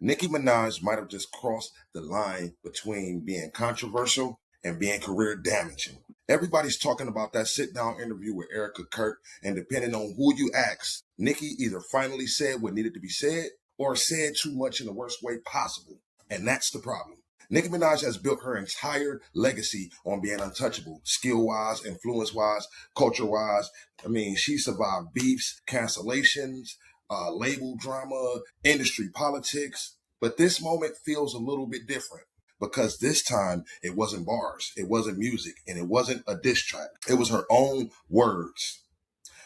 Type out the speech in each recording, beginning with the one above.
Nicki Manaj might have just crossed the line between being controversial and being career damaging. Everybody's talking about that sit-down interview with Ericka, Kirk, and depending on who you ask, Nicki either finally said what needed to be said or said too much in the worst way possible. And that's the problem. Nicki Manaj has built her entire legacy on being untouchable, skill-wise, influence-wise, culture-wise. I mean, she survived beefs, cancellations, label drama, industry politics. But this moment feels a little bit different because this time it wasn't bars, it wasn't music, and it wasn't a diss track. It was her own words.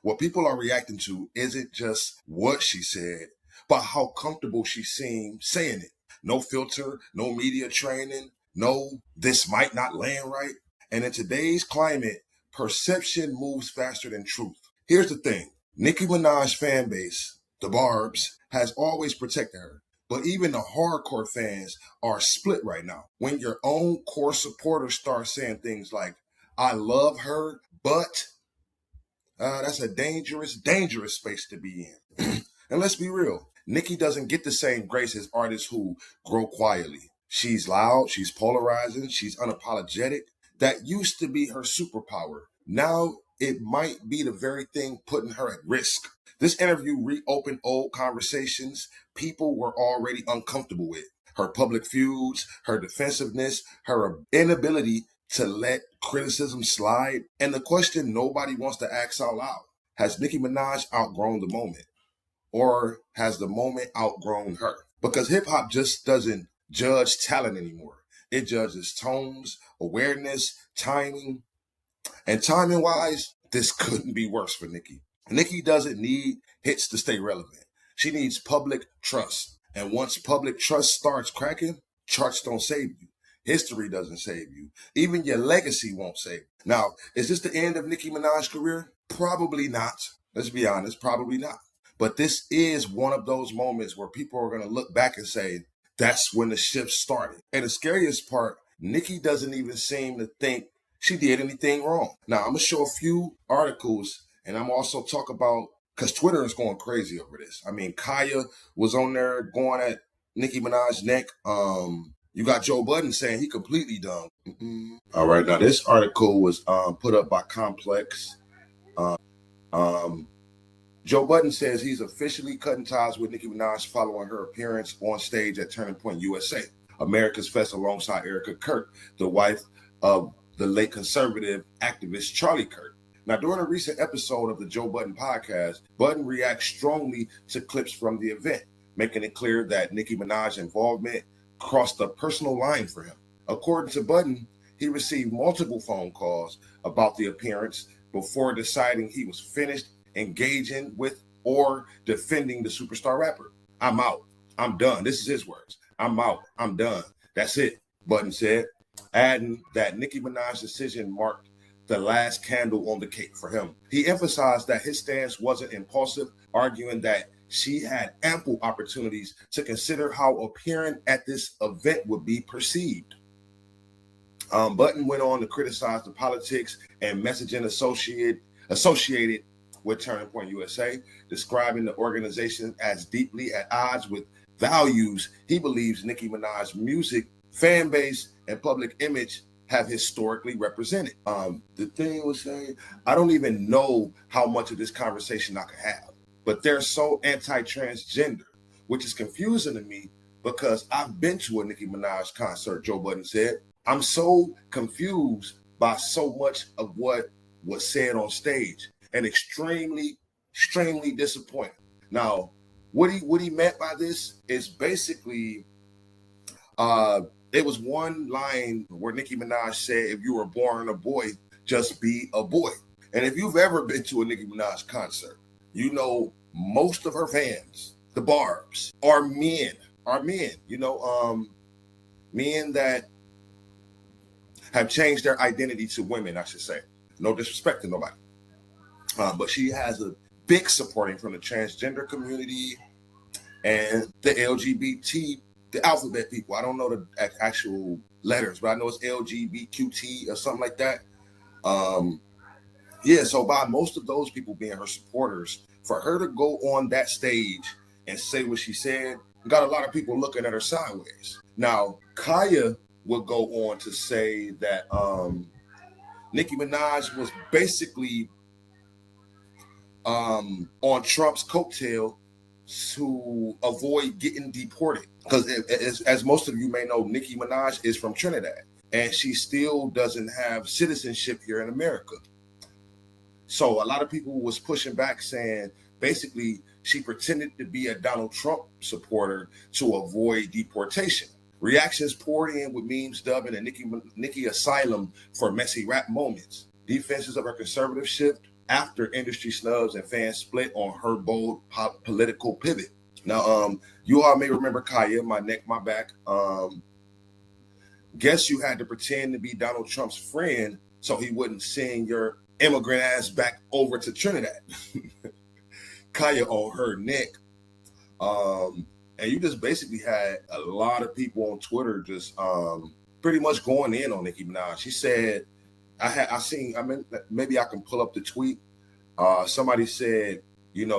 What people are reacting to isn't just what she said, but how comfortable she seemed saying it. No filter, no media training, no, this might not land right. And in today's climate, perception moves faster than truth. Here's the thing. Nicki Minaj fan base, the Barbs, has always protected her. But even the hardcore fans are split right now. When your own core supporters start saying things like, I love her, but that's a dangerous, dangerous space to be in. And let's be real. Nicki doesn't get the same grace as artists who grow quietly. She's loud, she's polarizing, she's unapologetic. That used to be her superpower. Now it might be the very thing putting her at risk. This interview reopened old conversations people were already uncomfortable with. Her public feuds, her defensiveness, her inability to let criticism slide. And the question nobody wants to ask out loud, has Nicki Minaj outgrown the moment? Or has the moment outgrown her? Because hip hop just doesn't judge talent anymore. It judges tones, awareness, timing. And timing wise, this couldn't be worse for Nicki. Nicki doesn't need hits to stay relevant. She needs public trust. And once public trust starts cracking, charts don't save you. History doesn't save you. Even your legacy won't save you. Now, is this the end of Nicki Minaj's career? Probably not. Let's be honest, probably not. But this is one of those moments where people are going to look back and say, that's when the shift started. And the scariest part, Nicki doesn't even seem to think she did anything wrong. Now, I'm going to show a few articles, and I'm also talk about, because Twitter is going crazy over this. I mean, Kaya was on there going at Nicki Minaj's neck. You got Joe Budden saying he completely done. All right, now this article was put up by Complex. Joe Budden says he's officially cutting ties with Nicki Minaj following her appearance on stage at Turning Point USA, America's Fest, alongside Ericka Kirk, the wife of the late conservative activist Charlie Kirk. Now, during a recent episode of the Joe Budden podcast, Budden reacts strongly to clips from the event, making it clear that Nicki Minaj's involvement crossed a personal line for him. According to Budden, he received multiple phone calls about the appearance before deciding he was finished engaging with or defending the superstar rapper. I'm out. I'm done. This is his words. I'm out. I'm done. That's it, Budden said, adding that Nicki Minaj's decision marked the last candle on the cake for him. He emphasized that his stance wasn't impulsive, arguing that she had ample opportunities to consider how appearing at this event would be perceived. Budden went on to criticize the politics and messaging associated with Turning Point USA, describing the organization as deeply at odds with values he believes Nicki Minaj's music, fan base, and public image have historically represented. The thing was saying, I don't even know how much of this conversation I could have, but they're so anti-transgender, which is confusing to me because I've been to a Nicki Minaj concert, Joe Budden said. I'm so confused by so much of what was said on stage and extremely, extremely disappointed. Now, what he meant by this is basically, there was one line where Nicki Minaj said, if you were born a boy, just be a boy. And if you've ever been to a Nicki Minaj concert, you know most of her fans, the Barbs, are men, men that have changed their identity to women, I should say. No disrespect to nobody. But she has a big supporting from the transgender community and the LGBT, the alphabet people. I don't know the actual letters, but I know it's LGBTQT or something like that. So by most of those people being her supporters, for her to go on that stage and say what she said, got a lot of people looking at her sideways. Now, Kaya would go on to say that Nicki Manaj was basically on Trump's coattail to avoid getting deported. Because as most of you may know, Nicki Manaj is from Trinidad, and she still doesn't have citizenship here in America. So a lot of people was pushing back saying basically she pretended to be a Donald Trump supporter to avoid deportation. Reactions poured in with memes dubbing a Nicki asylum for messy rap moments. Defenses of her conservative shift after industry snubs and fans split on her bold political pivot. Now, you all may remember Kaya, My Neck, My Back. Guess you had to pretend to be Donald Trump's friend so he wouldn't send your immigrant ass back over to Trinidad. Kaya on her neck. And you just basically had a lot of people on Twitter just pretty much going in on Nicki Manaj. She said, maybe I can pull up the tweet. Somebody said,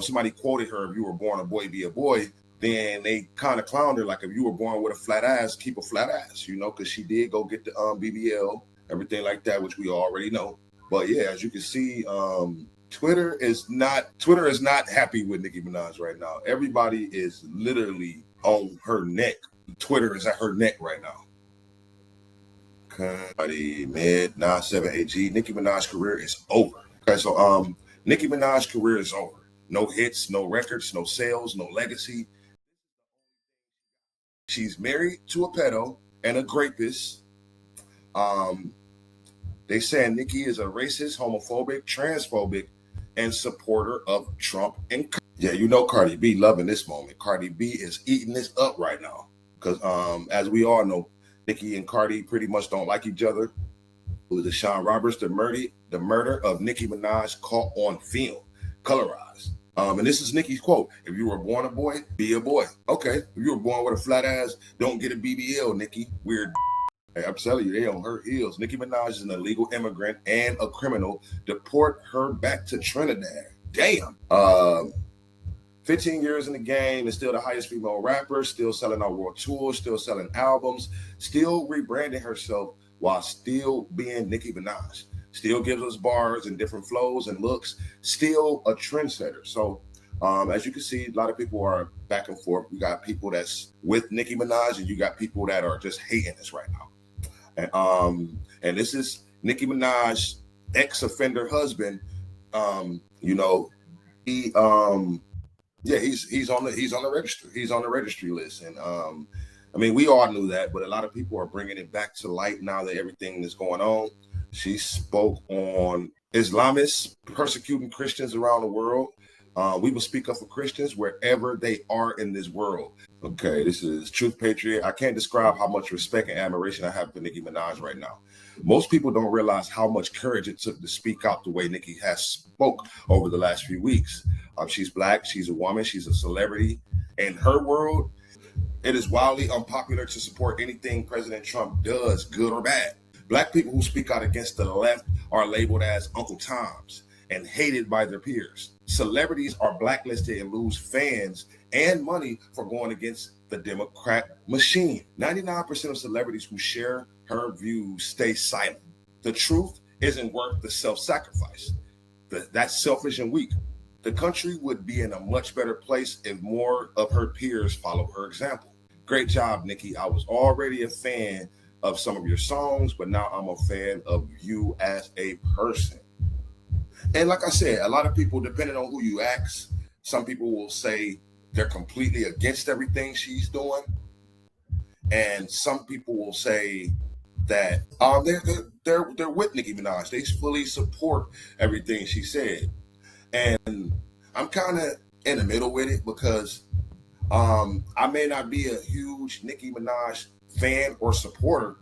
somebody quoted her, if you were born a boy, be a boy. Then they kind of clowned her, like if you were born with a flat ass, keep a flat ass, because she did go get the BBL, everything like that, which we already know. But yeah, as you can see, Twitter is not happy with Nicki Manaj right now. Everybody is literally on her neck. Twitter is at her neck right now. Okay, mid 978G. Nicki Minaj's career is over. Okay, so Nicki Minaj's career is over. No hits, no records, no sales, no legacy. She's married to a pedo and a rapist. They say Nicki is a racist, homophobic, transphobic, and supporter of Trump. And yeah, Cardi B loving this moment. Cardi B is eating this up right now because, as we all know, Nicki and Cardi pretty much don't like each other. With Deshaun Roberts, the murder of Nicki Manaj caught on film, colorized. And this is Nicki's quote: "If you were born a boy, be a boy." Okay, if you were born with a flat ass, don't get a BBL, Nicki. Weird. Hey, I'm telling you, they on her heels. Nicki Manaj is an illegal immigrant and a criminal. Deport her back to Trinidad. Damn. 15 years in the game, is still the highest female rapper, still selling on world tours, still selling albums, still rebranding herself while still being Nicki Manaj. Still gives us bars and different flows and looks, still a trendsetter. So as you can see, a lot of people are back and forth. We got people that's with Nicki Manaj, and you got people that are just hating this right now. And this is Nicki Minaj's ex-offender husband. He's on the registry. He's on the registry list, and we all knew that, but a lot of people are bringing it back to light now that everything is going on. She spoke on Islamists persecuting Christians around the world. We will speak up for Christians wherever they are in this world. Okay, this is Truth Patriot. I can't describe how much respect and admiration I have for Nicki Manaj right now. Most people don't realize how much courage it took to speak out the way Nicki has spoke over the last few weeks. She's Black, she's a woman, she's a celebrity. In her world, it is wildly unpopular to support anything President Trump does, good or bad. Black people who speak out against the left are labeled as Uncle Toms and hated by their peers. Celebrities are blacklisted and lose fans and money for going against the Democrat machine. 99% of celebrities who share her views stay silent. The truth isn't worth the self-sacrifice. That's selfish and weak. The country would be in a much better place if more of her peers follow her example. Great job, Nicki. I was already a fan of some of your songs, but now I'm a fan of you as a person. And like I said, a lot of people, depending on who you ask, some people will say they're completely against everything she's doing. And some people will say that they're with Nicki Minaj. They fully support everything she said. And I'm kind of in the middle with it because I may not be a huge Nicki Minaj fan or supporter,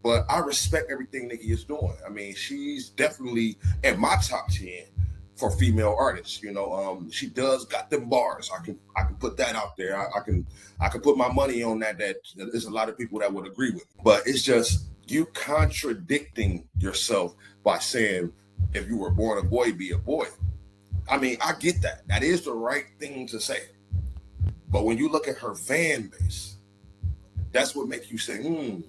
but I respect everything Nicki is doing. She's definitely in my top 10 for female artists. She does got them bars. I can put that out there. I can put my money on that. That there's a lot of people that would agree with. But it's just you contradicting yourself by saying if you were born a boy, be a boy. I get that. That is the right thing to say. But when you look at her fan base, that's what makes you say,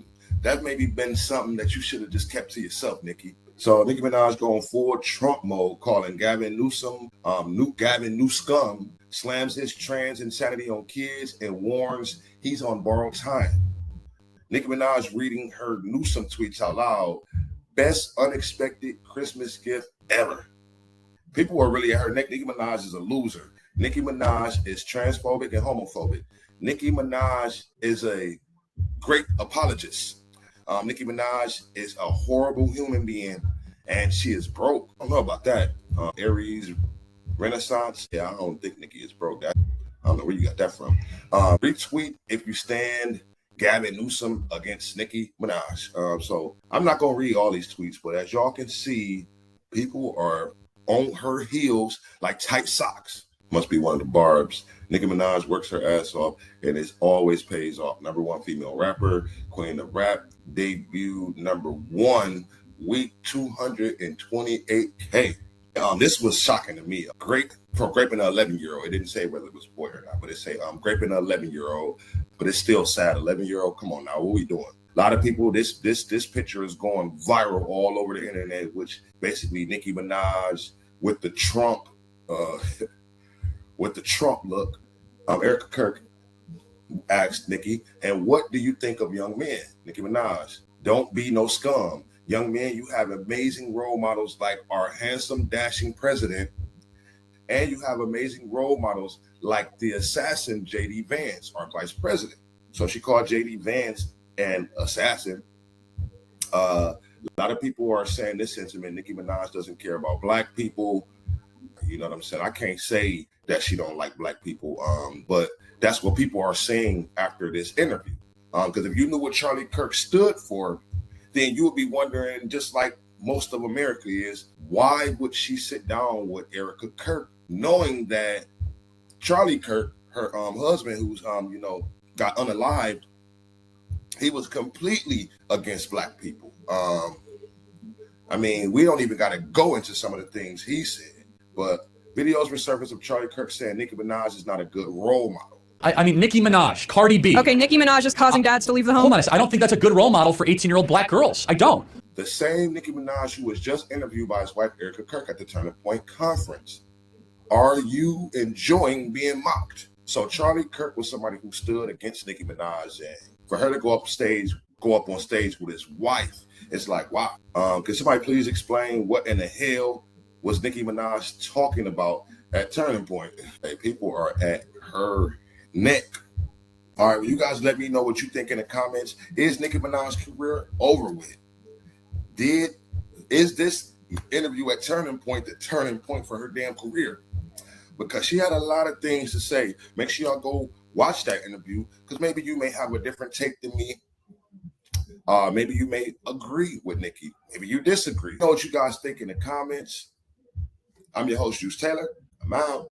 that maybe been something that you should have just kept to yourself, Nikki. So Nicki Manaj going full Trump mode, calling Gavin Newsom, Gavin Newscum, slams his trans insanity on kids and warns he's on borrowed time. Nicki Manaj reading her Newsom tweets out loud, best unexpected Christmas gift ever. People were really at her neck. Nicki Manaj is a loser. Nicki Manaj is transphobic and homophobic. Nicki Manaj is a great apologist. Nicki Manaj is a horrible human being, and she is broke. I don't know about that. Aries Renaissance. Yeah, I don't think Nicki is broke. I don't know where you got that from. Retweet if you stand Gavin Newsom against Nicki Manaj. So I'm not going to read all these tweets, but as y'all can see, people are on her heels like tight socks. Must be one of the barbs. Nicki Manaj works her ass off, and it always pays off. #1 female rapper, queen of rap, debut #1, week 228K. This was shocking to me. Great for graping an 11-year-old. It didn't say whether it was a boy or not, but it say graping an 11-year-old. But it's still sad. 11-year-old. Come on now, what are we doing? A lot of people. This picture is going viral all over the internet, which basically Nicki Manaj with the Trump. With the Trump look. Ericka Kirk asked Nicki, and what do you think of young men? Nicki Manaj, don't be no scum. Young men, you have amazing role models like our handsome, dashing president, and you have amazing role models like the assassin J.D. Vance, our vice president. So she called J.D. Vance an assassin. A lot of people are saying this sentiment. Nicki Manaj doesn't care about black people. You know what I'm saying? I can't say that she don't like black people, but that's what people are saying after this interview. Because if you knew what Charlie Kirk stood for, then you would be wondering, just like most of America is, why would she sit down with Ericka Kirk, knowing that Charlie Kirk, her husband, who's got unalived, he was completely against black people. I mean, we don't even got to go into some of the things he said. But videos resurfaced of Charlie Kirk saying Nicki Manaj is not a good role model. I mean, Nicki Manaj, Cardi B. Okay, Nicki Manaj is causing dads to leave the home. Hold on a second. I don't think that's a good role model for 18-year-old black girls. I don't. The same Nicki Manaj who was just interviewed by his wife, Ericka Kirk, at the Turning Point conference. Are you enjoying being mocked? So Charlie Kirk was somebody who stood against Nicki Manaj, and for her to go up on stage with his wife, it's like, wow. Can somebody please explain what in the hell was Nicki Manaj talking about at Turning Point? Hey, people are at her neck. All right, well, you guys let me know what you think in the comments. Is Nicki Manaj's career over with? Is this interview at Turning Point the turning point for her damn career? Because she had a lot of things to say. Make sure y'all go watch that interview, because maybe you may have a different take than me. Maybe you may agree with Nicki. Maybe you disagree. Know what you guys think in the comments. I'm your host, Juice Taylor. I'm out.